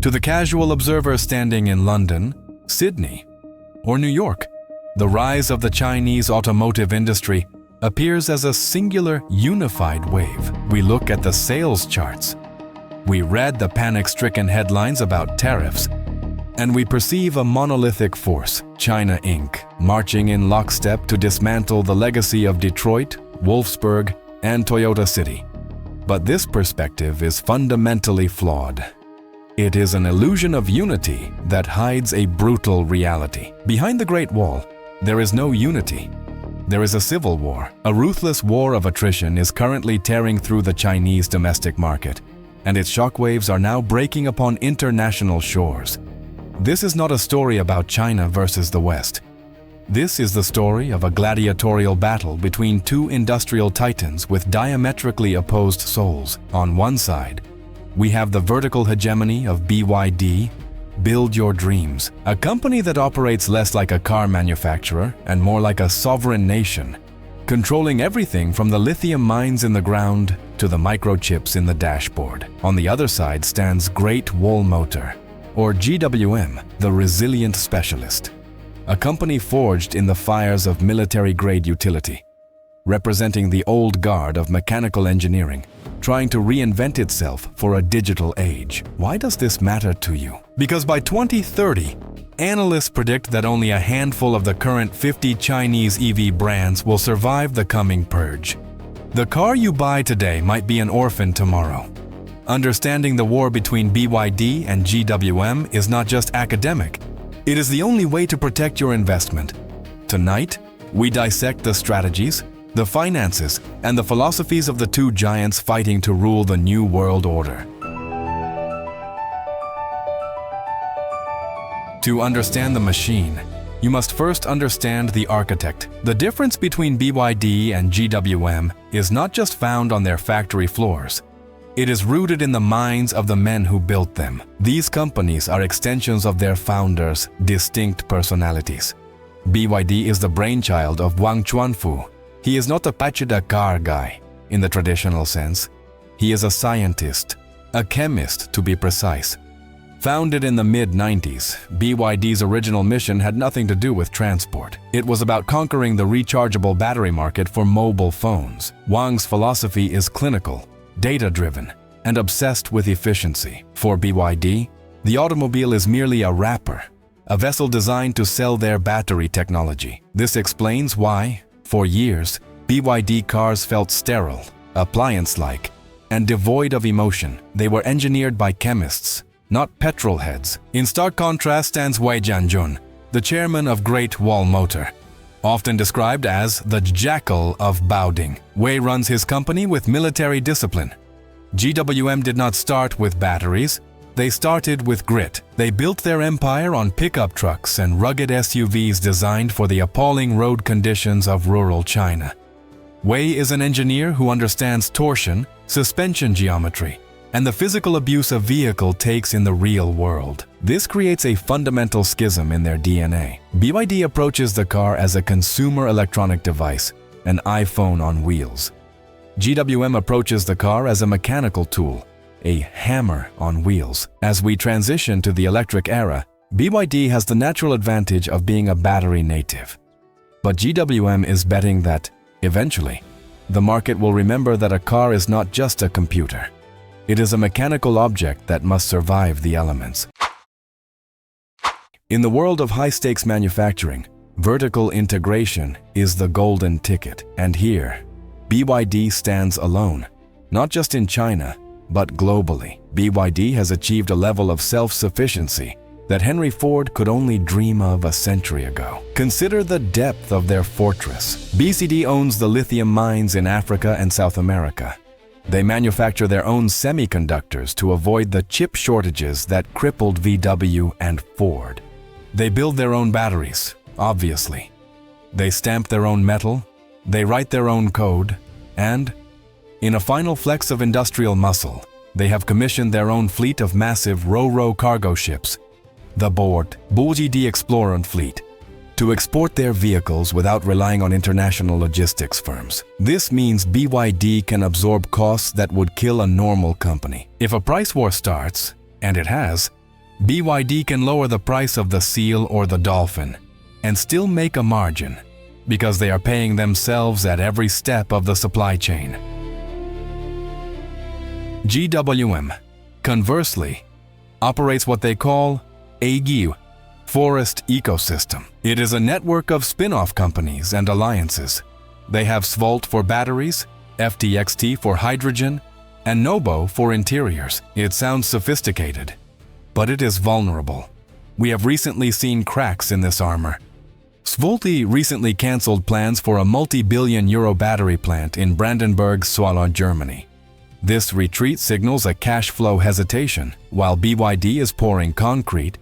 To the casual observer standing in London, Sydney, or New York, the rise of the Chinese automotive industry appears as a singular, unified wave. We look at the sales charts. We read the panic-stricken headlines about tariffs, and we perceive a monolithic force, China Inc., marching in lockstep to dismantle the legacy of Detroit, Wolfsburg, and Toyota City. But this perspective is fundamentally flawed. It is an illusion of unity that hides a brutal reality. Behind the Great Wall, there is no unity. There is a civil war. A ruthless war of attrition is currently tearing through the Chinese domestic market, and its shockwaves are now breaking upon international shores. This is not a story about China versus the West. This is the story of a gladiatorial battle between two industrial titans with diametrically opposed souls. On one side, we have the vertical hegemony of BYD, Build Your Dreams, a company that operates less like a car manufacturer and more like a sovereign nation, controlling everything from the lithium mines in the ground to the microchips in the dashboard. On the other side stands Great Wall Motor, or GWM, the resilient specialist, a company forged in the fires of military-grade utility, representing the old guard of mechanical engineering, trying to reinvent itself for a digital age. Why does this matter to you? Because by 2030, analysts predict that only a handful of the current 50 Chinese EV brands will survive the coming purge. The car you buy today might be an orphan tomorrow. Understanding the war between BYD and GWM is not just academic. It is the only way to protect your investment. Tonight, we dissect the strategies, the finances, and the philosophies of the two giants fighting to rule the new world order. To understand the machine, you must first understand the architect. The difference between BYD and GWM is not just found on their factory floors. It is rooted in the minds of the men who built them. These companies are extensions of their founders' distinct personalities. BYD is the brainchild of Wang Chuanfu. He is not a Pachida car guy in the traditional sense. He is a scientist, a chemist to be precise. Founded in the mid-90s, BYD's original mission had nothing to do with transport. It was about conquering the rechargeable battery market for mobile phones. Wang's philosophy is clinical, data-driven, and obsessed with efficiency. For BYD, the automobile is merely a wrapper, a vessel designed to sell their battery technology. This explains why, for years, BYD cars felt sterile, appliance-like, and devoid of emotion. They were engineered by chemists, not petrol heads. In stark contrast stands Wei Jianjun, the chairman of Great Wall Motor, often described as the jackal of Baoding. Wei runs his company with military discipline. GWM did not start with batteries. They started with grit. They built their empire on pickup trucks and rugged SUVs designed for the appalling road conditions of rural China. Wei is an engineer who understands torsion, suspension geometry, and the physical abuse a vehicle takes in the real world. This creates a fundamental schism in their DNA. BYD approaches the car as a consumer electronic device, an iPhone on wheels. GWM approaches the car as a mechanical tool, a hammer on wheels. As we transition to the electric era, BYD has the natural advantage of being a battery native. But GWM is betting that, eventually, the market will remember that a car is not just a computer. It is a mechanical object that must survive the elements. In the world of high-stakes manufacturing, vertical integration is the golden ticket. And here, BYD stands alone, not just in China, but globally. BYD has achieved a level of self-sufficiency that Henry Ford could only dream of a century ago. Consider the depth of their fortress. BCD owns the lithium mines in Africa and South America. They manufacture their own semiconductors to avoid the chip shortages that crippled VW and Ford. They build their own batteries, obviously. They stamp their own metal, they write their own code, and, in a final flex of industrial muscle, they have commissioned their own fleet of massive ro-ro cargo ships, the BYD Explorer fleet, to export their vehicles without relying on international logistics firms. This means BYD can absorb costs that would kill a normal company. If a price war starts, and it has, BYD can lower the price of the seal or the dolphin and still make a margin because they are paying themselves at every step of the supply chain. GWM, conversely, operates what they call a forest ecosystem. It is a network of spin-off companies and alliances. They have SVOLT for batteries, FTXT for hydrogen, and Nobo for interiors. It sounds sophisticated, but it is vulnerable. We have recently seen cracks in this armor. SVOLT recently cancelled plans for a multi-billion euro battery plant in Brandenburg-Schwallow, Germany. This retreat signals a cash flow hesitation. While BYD is pouring concrete,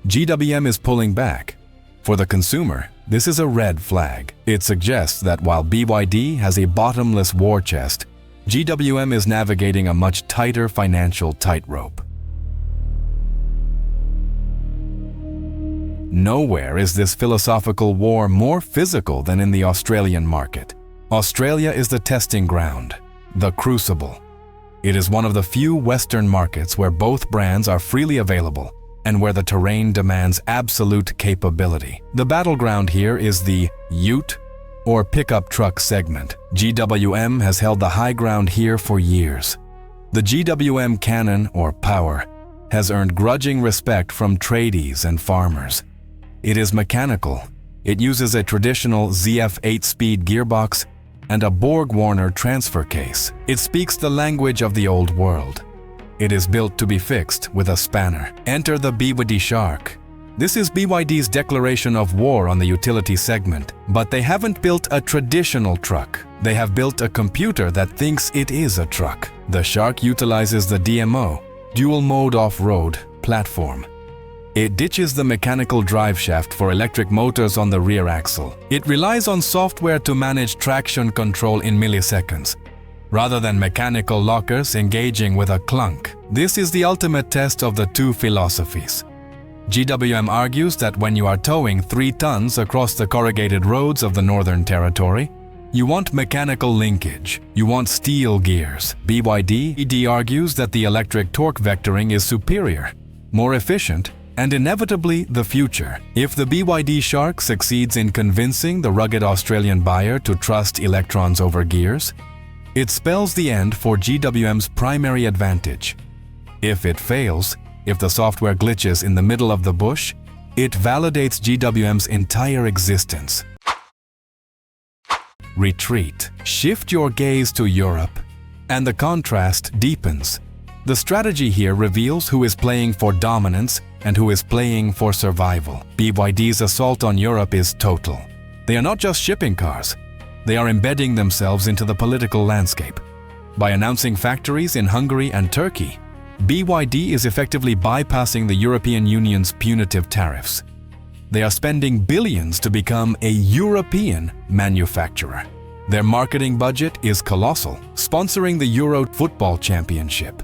GWM is pulling back. For the consumer, this is a red flag. It suggests that while BYD has a bottomless war chest, GWM is navigating a much tighter financial tightrope. Nowhere is this philosophical war more physical than in the Australian market. Australia is the testing ground, the crucible. It is one of the few Western markets where both brands are freely available and where the terrain demands absolute capability. The battleground here is the ute or pickup truck segment. GWM has held the high ground here for years. The GWM Cannon or Power has earned grudging respect from tradies and farmers. It is mechanical. It uses a traditional ZF 8-speed gearbox and a Borg-Warner transfer case. It speaks the language of the old world. It is built to be fixed with a spanner. Enter the BYD Shark. This is BYD's declaration of war on the utility segment, but they haven't built a traditional truck. They have built a computer that thinks it is a truck. The Shark utilizes the DMO, dual mode off-road, platform. It ditches the mechanical drive shaft for electric motors on the rear axle. It relies on software to manage traction control in milliseconds, rather than mechanical lockers engaging with a clunk. This is the ultimate test of the two philosophies. GWM argues that when you are towing 3 tons across the corrugated roads of the Northern Territory, you want mechanical linkage, you want steel gears. BYD argues that the electric torque vectoring is superior, more efficient, and inevitably the future. If the BYD Shark succeeds in convincing the rugged Australian buyer to trust electrons over gears, it spells the end for GWM's primary advantage. If it fails, if the software glitches in the middle of the bush, it validates GWM's entire existence. Retreat. Shift your gaze to Europe, and the contrast deepens. The strategy here reveals who is playing for dominance and who is playing for survival. BYD's assault on Europe is total. They are not just shipping cars. They are embedding themselves into the political landscape. By announcing factories in Hungary and Turkey, BYD is effectively bypassing the European Union's punitive tariffs. They are spending billions to become a European manufacturer. Their marketing budget is colossal, sponsoring the Euro Football Championship,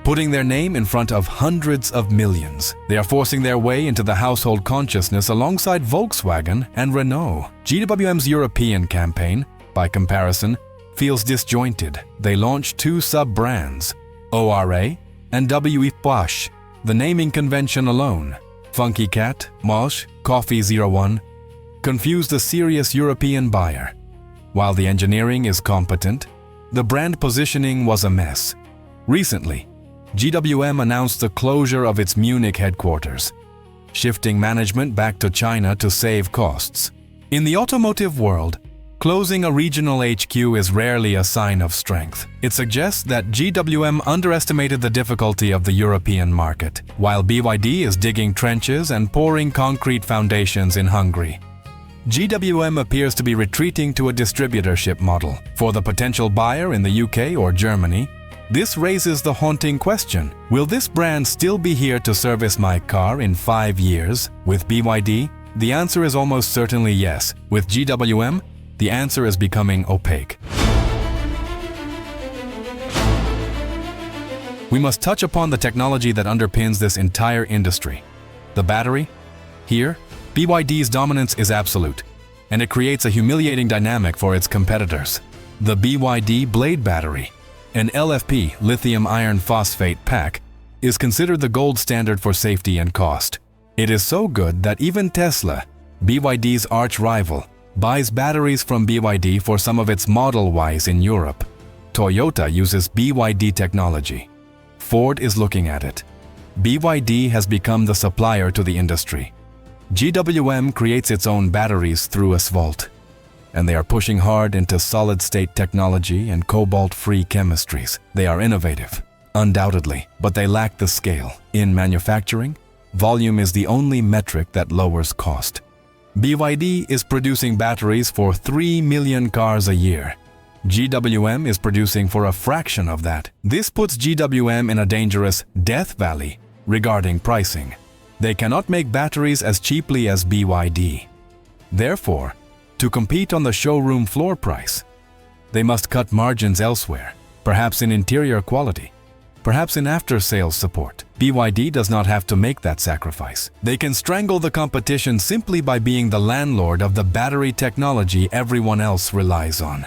putting their name in front of hundreds of millions. They are forcing their way into the household consciousness alongside Volkswagen and Renault. GWM's European campaign, by comparison, feels disjointed. They launched 2 sub-brands, ORA and WE-Posh. The naming convention alone, Funky Cat, Mosh, Coffee 01, confuse the serious European buyer. While the engineering is competent, the brand positioning was a mess. Recently, GWM announced the closure of its Munich headquarters, shifting management back to China to save costs. In the automotive world, closing a regional HQ is rarely a sign of strength. It suggests that GWM underestimated the difficulty of the European market, while BYD is digging trenches and pouring concrete foundations in Hungary. GWM appears to be retreating to a distributorship model. For the potential buyer in the UK or Germany, this raises the haunting question: will this brand still be here to service my car in 5 years? With BYD, the answer is almost certainly yes. With GWM, the answer is becoming opaque. We must touch upon the technology that underpins this entire industry. The battery? Here, BYD's dominance is absolute, and it creates a humiliating dynamic for its competitors. The BYD Blade battery, an LFP lithium iron phosphate pack, is considered the gold standard for safety and cost. It is so good that even Tesla, BYD's arch rival, buys batteries from BYD for some of its Model Ys in Europe. Toyota uses BYD technology. Ford is looking at it. BYD has become the supplier to the industry. GWM creates its own batteries through SVOLT, and they are pushing hard into solid-state technology and cobalt-free chemistries. They are innovative, undoubtedly, but they lack the scale. In manufacturing, volume is the only metric that lowers cost. BYD is producing batteries for 3 million cars a year. GWM is producing for a fraction of that. This puts GWM in a dangerous death valley regarding pricing. They cannot make batteries as cheaply as BYD. Therefore, to compete on the showroom floor price, they must cut margins elsewhere, perhaps in interior quality, perhaps in after-sales support. BYD does not have to make that sacrifice. They can strangle the competition simply by being the landlord of the battery technology everyone else relies on.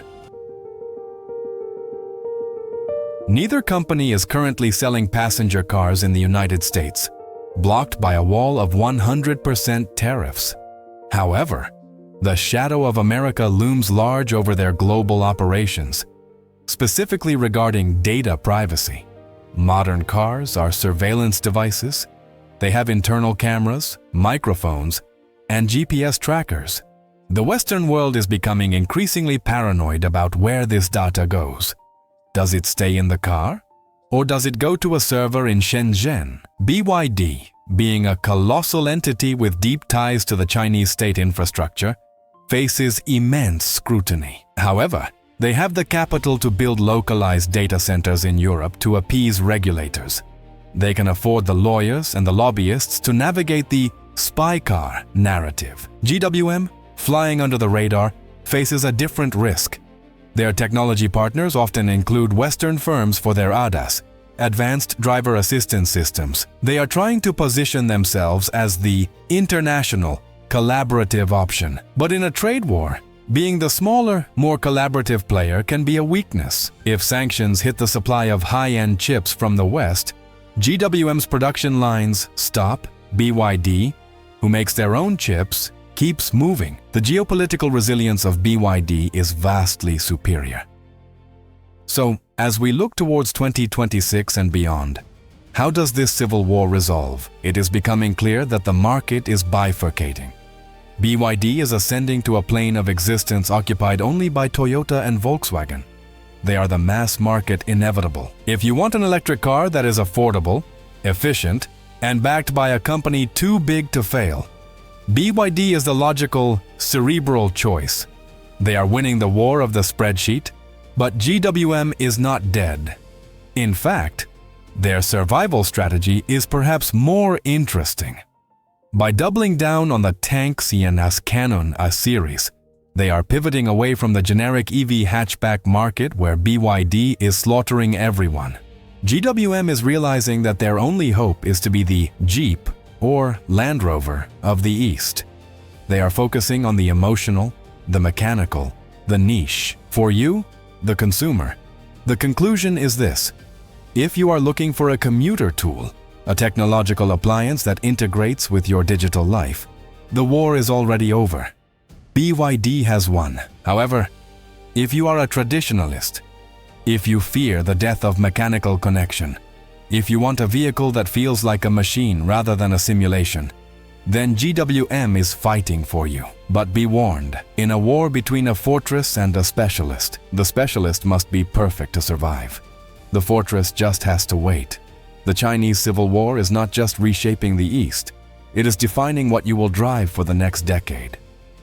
Neither company is currently selling passenger cars in the United States, blocked by a wall of 100% tariffs. However, the shadow of America looms large over their global operations, specifically regarding data privacy. Modern cars are surveillance devices. They have internal cameras, microphones, and GPS trackers. The Western world is becoming increasingly paranoid about where this data goes. Does it stay in the car? Or does it go to a server in Shenzhen? BYD, being a colossal entity with deep ties to the Chinese state infrastructure, faces immense scrutiny. However, they have the capital to build localized data centers in Europe to appease regulators. They can afford the lawyers and the lobbyists to navigate the spy car narrative. GWM, flying under the radar, faces a different risk. Their technology partners often include Western firms for their ADAS, advanced driver assistance systems. They are trying to position themselves as the international, collaborative option. But in a trade war, being the smaller, more collaborative player can be a weakness. If sanctions hit the supply of high-end chips from the West, GWM's production lines stop. BYD, who makes their own chips, keeps moving. The geopolitical resilience of BYD is vastly superior. So, as we look towards 2026 and beyond, how does this civil war resolve? It is becoming clear that the market is bifurcating. BYD is ascending to a plane of existence occupied only by Toyota and Volkswagen. They are the mass market inevitable. If you want an electric car that is affordable, efficient, and backed by a company too big to fail, BYD is the logical, cerebral choice. They are winning the war of the spreadsheet, but GWM is not dead. In fact, their survival strategy is perhaps more interesting. By doubling down on the Tanxi and Ascanon series, they are pivoting away from the generic EV hatchback market where BYD is slaughtering everyone. GWM is realizing that their only hope is to be the Jeep or Land Rover of the East. They are focusing on the emotional, the mechanical, the niche. For you, the consumer, the conclusion is this: if you are looking for a commuter tool, a technological appliance that integrates with your digital life, the war is already over. BYD has won. However, if you are a traditionalist, if you fear the death of mechanical connection, if you want a vehicle that feels like a machine rather than a simulation, then GWM is fighting for you. But be warned, in a war between a fortress and a specialist, the specialist must be perfect to survive. The fortress just has to wait. The Chinese Civil War is not just reshaping the East, it is defining what you will drive for the next decade.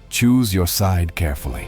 Choose your side carefully.